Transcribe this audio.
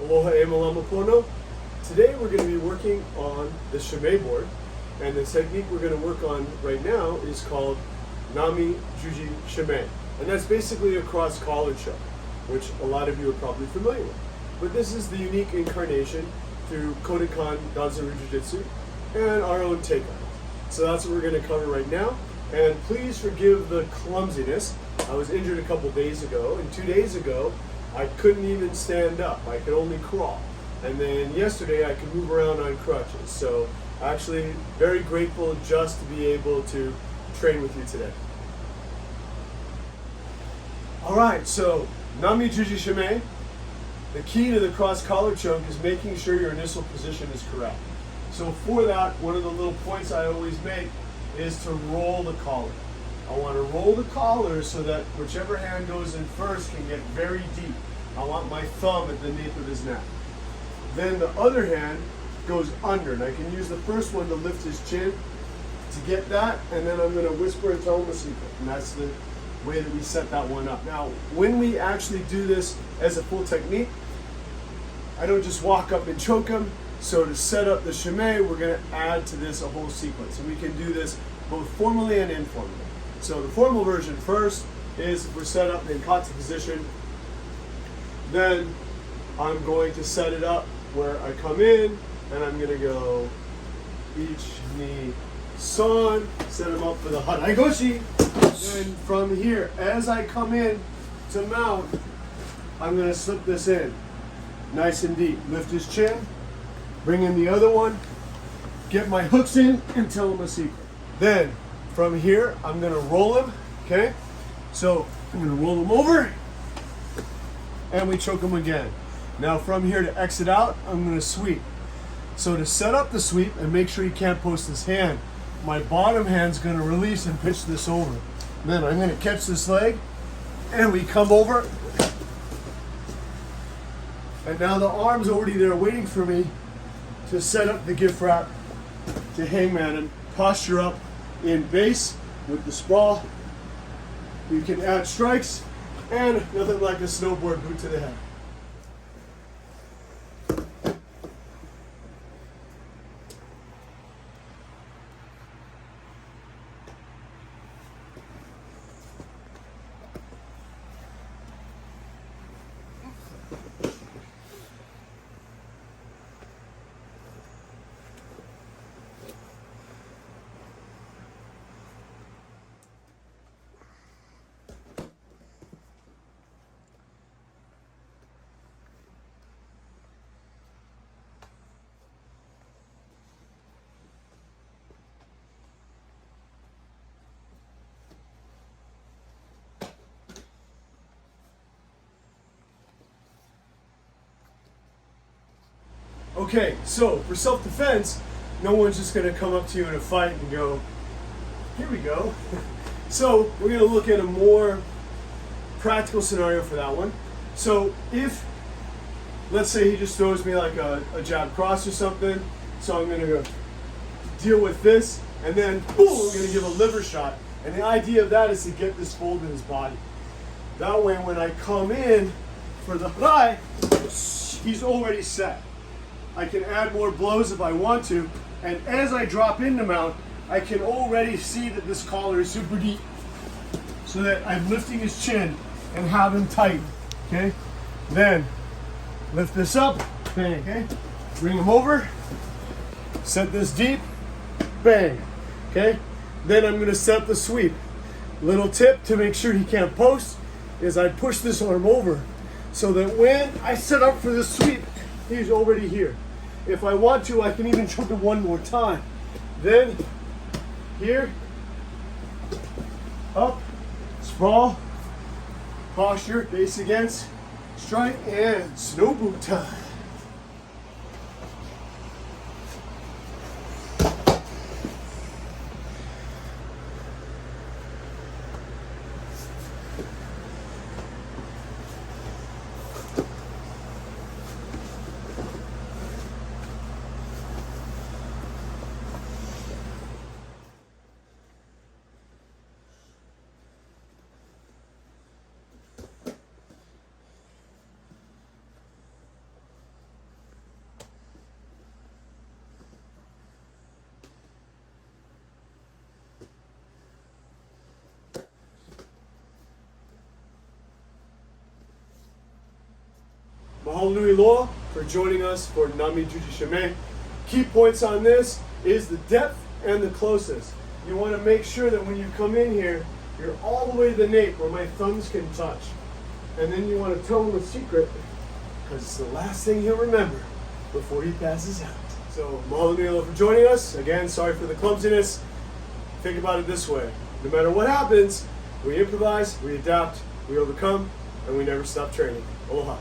Aloha e malama pono. Today we're going to be working on the shime board, and the technique we're going to work on right now is called Nami Jūji-jime, and that's basically a cross collar choke, which a lot of you are probably familiar with. But this is the unique incarnation through Kodenkan Danzan-Ryu Judo and our own take on it. So that's what we're going to cover right now. And please forgive the clumsiness. I was injured a couple days ago, and 2 days ago I couldn't even stand up. I could only crawl. And then yesterday I could move around on crutches. So actually very grateful just to be able to train with you today. Alright, so Nami Jūji-jime. The key to the cross collar choke is making sure your initial position is correct. So for that, one of the little points I always make is to roll the collar. I want to roll the collar so that whichever hand goes in first can get very deep. I want my thumb at the nape of his neck. Then the other hand goes under, and I can use the first one to lift his chin to get that, and then I'm going to whisper and tell him a secret. And that's the way that we set that one up. Now, when we actually do this as a full technique, I don't just walk up and choke him. So to set up the shime, we're going to add to this a whole sequence. And we can do this both formally and informally. So the formal version first is if we're set up in kata position, then I'm going to set it up where I come in and I'm going to go each knee san, set him up for the harai goshi. Then from here, as I come in to mount, I'm going to slip this in nice and deep. Lift his chin, bring in the other one, get my hooks in, and tell him a secret. Then from here, I'm going to roll him, okay? So I'm going to roll him over, and we choke him again. Now from here to exit out, I'm going to sweep. So to set up the sweep and make sure he can't post his hand, my bottom hand's going to release and pitch this over. And then I'm going to catch this leg, and we come over. And now the arm's already there waiting for me to set up the gift wrap to hangman and posture up in base with the sprawl. You can add strikes, and nothing like a snowboard boot to the head. Okay, so for self-defense, no one's just going to come up to you in a fight and go, here we go. So we're going to look at a more practical scenario for that one. So if, let's say he just throws me like a jab cross or something, so I'm going to go deal with this, and then boom, I'm going to give a liver shot. And the idea of that is to get this fold in his body. That way when I come in for the harai, he's already set. I can add more blows if I want to, and as I drop into mount, I can already see that this collar is super deep, so that I'm lifting his chin and have him tight, okay? Then, lift this up, bang, okay? Bring him over, set this deep, bang, okay? Then I'm gonna set the sweep. Little tip to make sure he can't post is I push this arm over, so that when I set up for the sweep, he's already here. If I want to, I can even choke it one more time. Then, here, up, sprawl, posture, base against, strike, and snow boot time. Mahalo nui loa for joining us for Nami Jūji-jime. Key points on this is the depth and the closest. You want to make sure that when you come in here, you're all the way to the nape where my thumbs can touch. And then you want to tell him a secret, because it's the last thing he'll remember before he passes out. So, mahalo nui loa for joining us. Again, sorry for the clumsiness. Think about it this way. No matter what happens, we improvise, we adapt, we overcome, and we never stop training. Aloha.